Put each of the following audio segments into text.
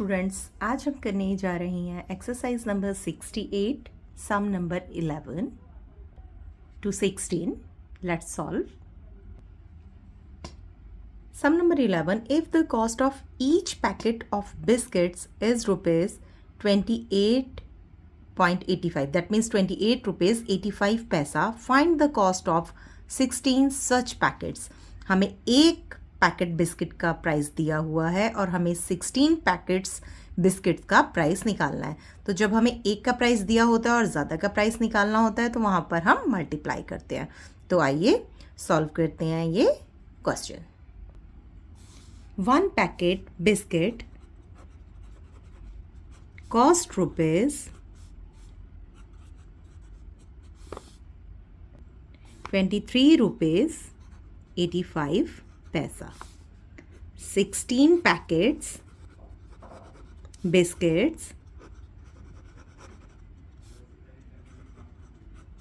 Students, आज हम करने जा रहे हैं exercise number 68 sum number 11 to 16. Let's solve. Sum number 11. If the cost of each packet of biscuits is rupees 28.85, that means 28 rupees 85 पैसा, find the cost of 16 such packets. हमें एक packet biscuit का प्राइस दिया हुआ है और हमें 16 packets biscuit का प्राइस निकालना है। तो जब हमें एक का प्राइस दिया होता है और ज़्यादा का प्राइस निकालना होता है तो वहाँ पर हम मल्टीप्लाई करते हैं। तो आइए सॉल्व करते हैं ये question. 1 packet biscuit cost rupees 23 rupees 85 पैसा। 16 packets biscuits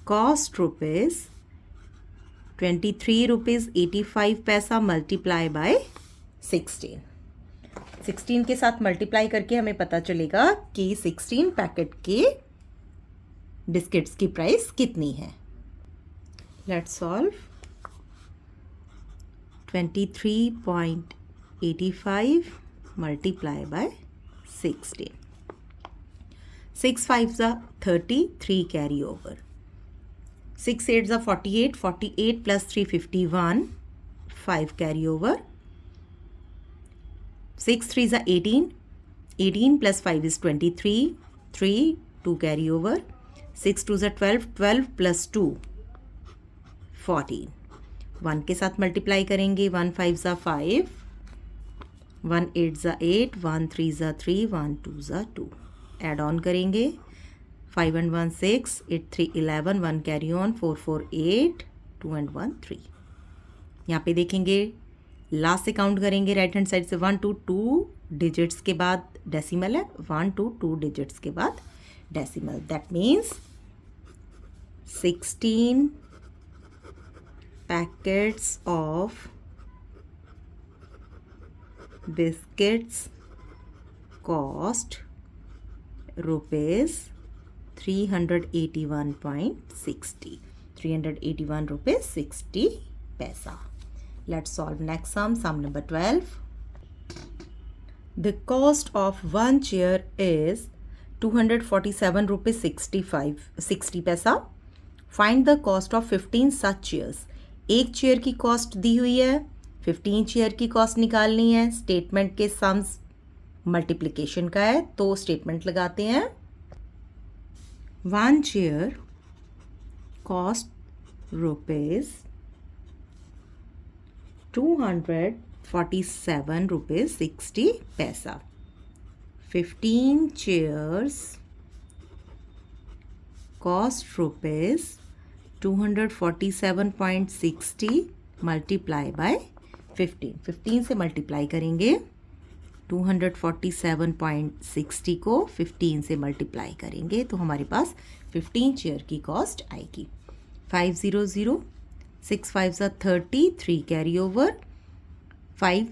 cost rupees 23 rupees 85 पैसा मल्टीप्लाई बाय 16 के साथ मल्टीप्लाई करके हमें पता चलेगा कि 16 पैकेट के बिस्किट्स की प्राइस कितनी है। Let's solve. 23.85 multiply by 16. 6 5s are 30, 3 carry over. 6 8s are 48, 48 plus 3 51, 5 carry over. 6 3s are 18, 18 plus 5 is 23, 3 2 carry over. 6 2s are 12, 12 plus 2 14. 1 के साथ मल्टीप्लाई करेंगे। 1 5 ज़ा 5, 1 8 ज़ा 8, 1 3 ज़ा 3, 1 2 ज़ा 2। एड ऑन करेंगे। 5 and 1 6, 8 3 11, 1 कैरी ऑन, 4 4 8, 2 and 1 3। यहाँ पे देखेंगे, लास्ट से काउंट करेंगे राइट हैंड साइड से। 1 2 2 डिजिट्स के बाद डेसिमल है, 1 2 2 डिजिट्स के बाद decimal. That means 16 packets of biscuits cost rupees 381.60, 381 rupees 60 paisa. Let's solve next sum number 12. The cost of one chair is 247 rupees 60 paisa. Find the cost of 15 such chairs. एक chair की cost दी हुई है, 15 chair की cost निकालनी है। Statement के sums multiplication का है तो स्टेटमेंट लगाते हैं। 1 चेयर कॉस्ट रुपीज 247 रुपीज 60 पैसा। 15 chairs cost rupees 247.60 multiply by 15। 15 से मल्टीप्लाई करेंगे। 247.60 को 15 से मल्टीप्लाई करेंगे तो हमारे पास 15 चेयर की कॉस्ट आएगी। 500, 6 5s are 30, 3 carry over. 5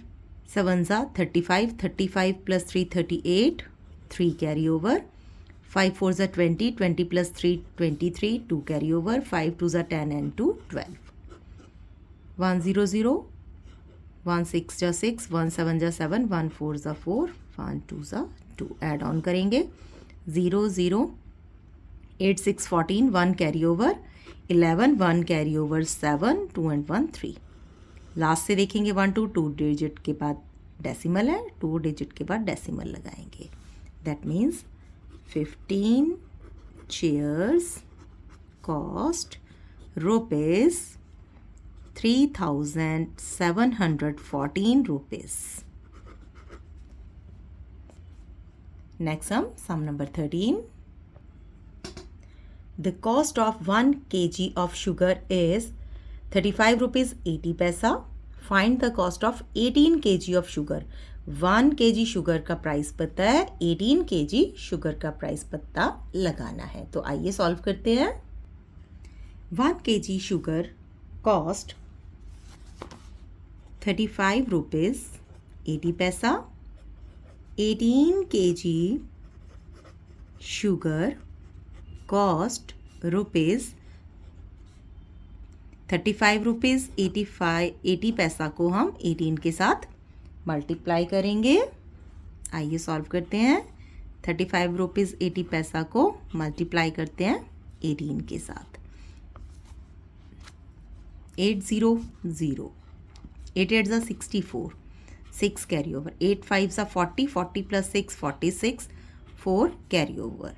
7s are 35, 35 plus 3 38, 3 carry over. 5 4s are 20, 20 plus 3 23, 2 carry over. 5 2s are 10 and 2 12. 1 0 0, 1 6 जा 6, 1 7 जा 7, 1 4 जा 4, 1 2 जा 2। एड ऑन करेंगे। 0 0, 8 6 14, 1 carry over. 11 1 carry over 7, 2 and 1 3। Last से देखेंगे 1 2 2 डिजिट के बाद डेसिमल है, 2 डिजिट के बाद डेसिमल लगाएंगे। That means 15 chairs cost rupees 3,714 rupees. Next sum number 13. The cost of 1 kg of sugar is 35 rupees 80 paisa. Find the cost of 18 kg of sugar. 1 kg sugar का price पता है, 18 kg sugar का price पता लगाना है। तो आइए solve करते हैं। 1 kg शुगर कॉस्ट 35 रुपीज़ 80 पैसा। 18 kg sugar cost rupees 35 rupees 80 पैसा को हम 18 के साथ मल्टीप्लाई करेंगे। आइए सॉल्व करते हैं। 35 रुपीज़ 80 पैसा को मल्टीप्लाई करते हैं 18 के साथ। 800 8 8 ज़ा 64 6 कैरी ओवर 8 5 ज़ा 40 40 प्लस 6 46 4 कैरी ओवर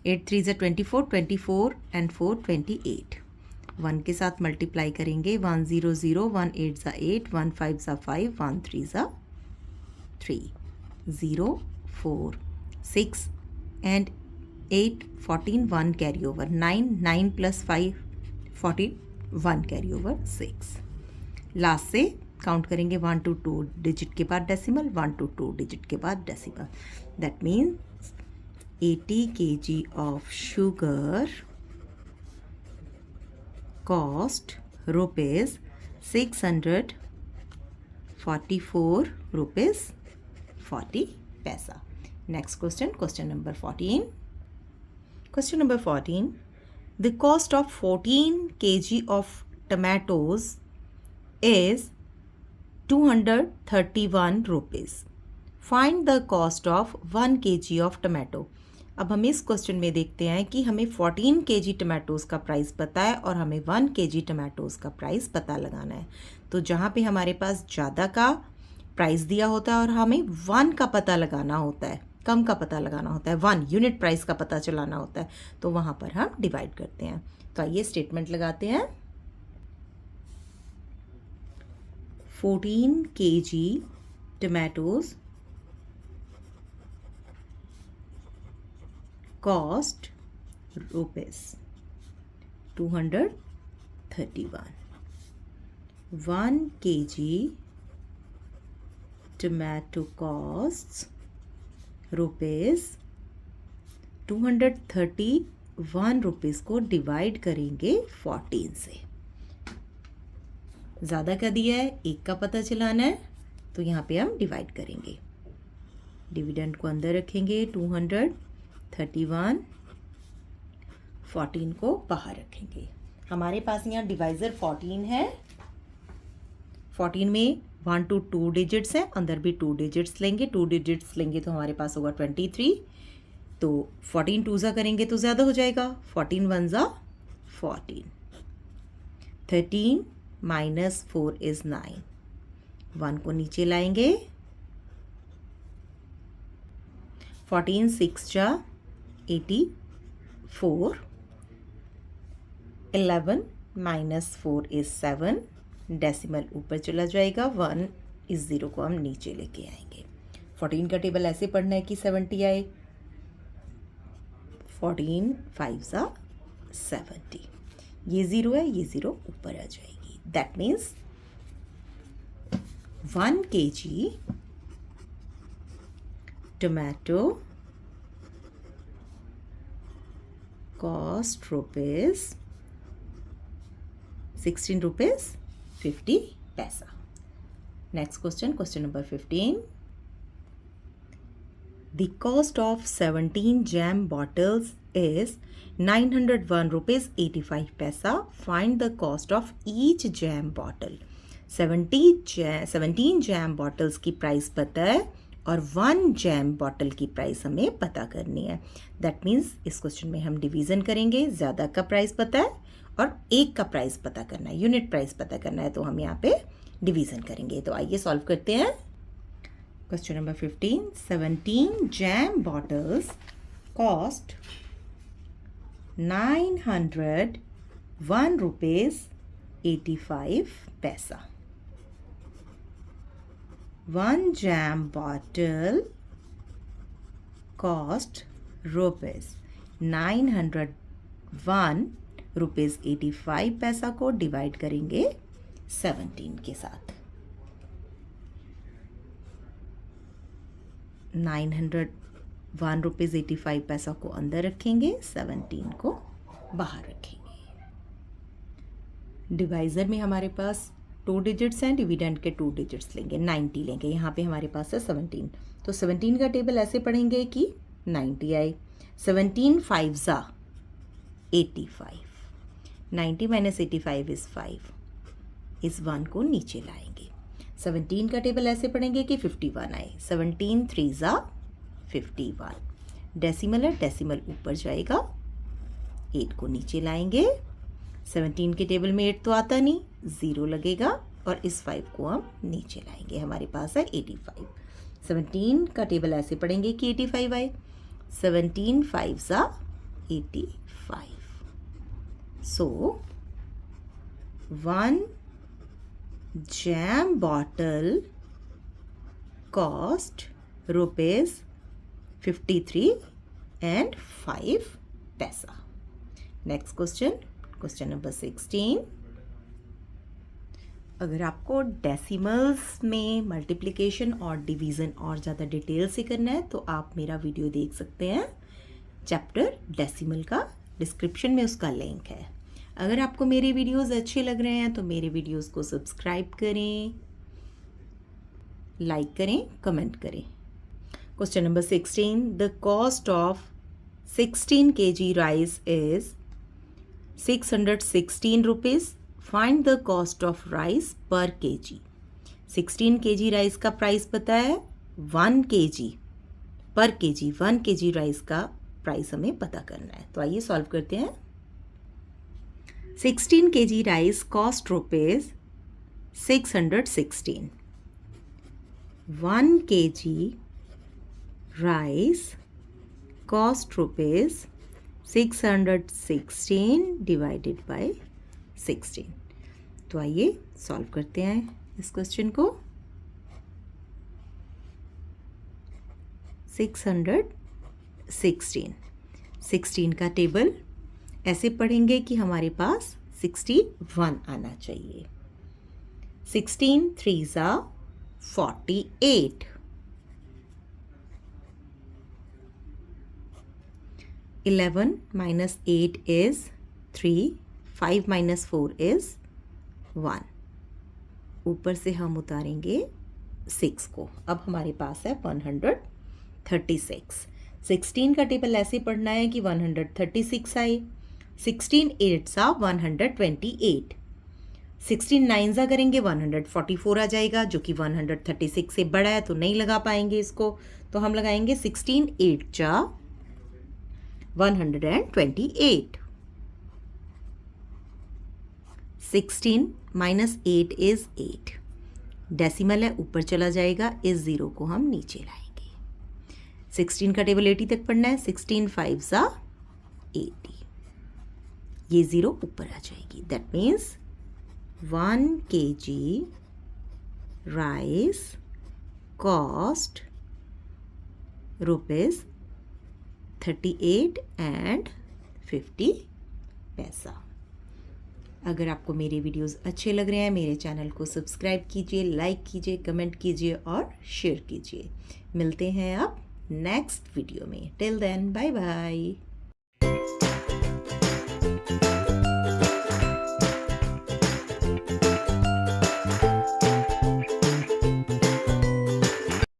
8 3 ज़ा 24 24 एंड 4 28 1 के साथ मल्टीप्लाई करेंगे 1 0 0 1 8 ज़ा 8 1 5 ज़ा 5 1 3 ज़ा 3 0 4 6 and 8 14 1 carry over 9 9 plus 5 14 1 carry over 6। Last से काउंट करेंगे 1 to 2 डिजिट के बाद डेसिमल 1 to 2 डिजिट के बाद decimal. That means 80 kg of sugar cost rupees 644 rupees 40 paisa. Next question, question number 14. Question number 14. The cost of 14 kg of tomatoes is 231 rupees. Find the cost of 1 kg of tomato. अब हम इस question में देखते हैं कि हमें 14 kg tomatoes का price पता है और हमें 1 kg टमाटोज़ का प्राइस पता लगाना है। तो जहाँ पे हमारे पास ज़्यादा का प्राइस दिया होता है और हमें 1 का पता लगाना होता है, कम का पता लगाना होता है, 1 यूनिट प्राइस का पता चलाना होता है, तो वहाँ पर हम डिवाइड करते हैं। तो आइए स्टेटमेंट लगाते हैं। 14 kg tomatoes cost rupees 231. 1 kg tomato costs rupees 231 rupees को डिवाइड करेंगे 14 से। ज़्यादा का दिया है, एक का पता चलाना है, तो यहाँ पे हम डिवाइड करेंगे। डिविडेंड को अंदर रखेंगे 231, 14 को बाहर रखेंगे। हमारे पास यहाँ डिवाइज़र 14 है। 14 में 1 to 2 डिजिट्स हैं, अंदर भी 2 डिजिट्स लेंगे। 2 डिजिट्स लेंगे तो हमारे पास होगा 23। तो 14 2 ज़ा करेंगे तो ज़्यादा हो जाएगा, 14 1 ज़ा 14। 13 माइनस 4 इज़ 9। 1 को नीचे लाएंगे। 14 6 जा 84। 11 माइनस 4 इज़ 7। डेसिमल ऊपर चला जाएगा, 1 इस 0 को हम नीचे लेके आएंगे। 14 का टेबल ऐसे पढ़ना है कि 70 आए। 14 5 ज़ा 70। ये 0 है, ये 0 ऊपर आ जाएगी। That means 1 kg tomato cost rupees 16 rupees 50 paisa. Next question, question number 15. The cost of 17 jam bottles is 901 rupees 85 paisa. Find the cost of each jam bottle. 17 jam bottles की प्राइस पता है और 1 जैम बॉटल की price हमें पता करनी है। That means इस क्वेश्चन में हम डिवीज़न करेंगे। ज़्यादा का प्राइस पता है और एक का प्राइस पता करना है, यूनिट प्राइस पता करना है, तो हम यहाँ पे डिवीज़न करेंगे। तो आइए सॉल्व करते हैं। Question number 15। 17 jam bottles cost 901 rupees 85 पैसा। 1 jam bottle cost rupees 901 rupees 85 पैसा को डिवाइड करेंगे 17 के साथ। 901 रुपीज़ 85 पैसा को अंदर रखेंगे, 17 को बाहर रखेंगे। डिवाइज़र में हमारे पास 2 डिजिट्स हैं, डिविडेंड के 2 डिजिट्स लेंगे, 90 लेंगे। यहाँ पे हमारे पास है 17, तो 17 का टेबल ऐसे पढ़ेंगे कि 90 आए। 17 5 ज़ा 85, 90 माइनस 85 इज़ 5, इस 1 को नीचे लाएंगे। 17 का टेबल ऐसे पढ़ेंगे कि 51 आए। 17 3 ज़ा 51, डेसिमल है, डेसिमल ऊपर जाएगा, 8 को नीचे लाएंगे। 17 के टेबल में 8 तो आता नहीं, 0 लगेगा और इस 5 को हम नीचे लाएंगे, हमारे पास है 85। 17 का टेबल ऐसे पढ़ेंगे कि 85 आए। 17 5 ज़ा 85, सो 1 jam bottle cost ₹53 and 5 पैसा। Next question number 16। अगर आपको डेसिमल्स में मल्टीप्लिकेशन और डिवीज़न और ज़्यादा डिटेल से करना है तो आप मेरा वीडियो देख सकते हैं, चैप्टर डेसिमल का, डिस्क्रिप्शन में उसका लिंक है। अगर आपको मेरे वीडियोस अच्छे लग रहे हैं तो मेरे वीडियोस को सब्सक्राइब करें, लाइक करें, कमेंट करें। Question number 16, the cost of 16 kg rice is 616 rupees, find the cost of rice पर kg। 16 kg राइस का प्राइस पता है 1 kg पर kg, 1 kg राइस का प्राइस हमें पता करना है। तो आइए सॉल्व करते हैं। 16 kg rice cost rupees 616. 1 kg rice cost rupees 616 divided by 16। तो आइए सॉल्व करते हैं इस क्वेश्चन को। 16 का टेबल ऐसे पढ़ेंगे कि हमारे पास 61 आना चाहिए। 16 3 ज़ा 48, 11 minus 8 is 3, 5 minus 4 is 1। ऊपर से हम उतारेंगे 6 को, अब हमारे पास है 136। 16 का टेबल ऐसे पढ़ना है कि 136 आए। 16 8 ज़ा 128, 16 9 ज़ा करेंगे 144 आ जाएगा, जो कि 136 से बड़ा है तो नहीं लगा पाएंगे इसको, तो हम लगाएंगे 16 8 ज़ा 128। 16 माइनस 8 इज़ 8, डेसिमल है ऊपर चला जाएगा, इस 0 को हम नीचे लाएंगे। 16 का टेबल 80 तक पढ़ना है। 16 5 ज़ा 80, ये 0 ऊपर आ जाएगी। That means 1 kg rice cost ₹38 and 50 पैसा। अगर आपको मेरे वीडियोस अच्छे लग रहे हैं, मेरे चैनल को सब्सक्राइब कीजिए, लाइक कीजिए, कमेंट कीजिए और शेयर कीजिए। मिलते हैं अब नेक्स्ट वीडियो में। Till then bye bye.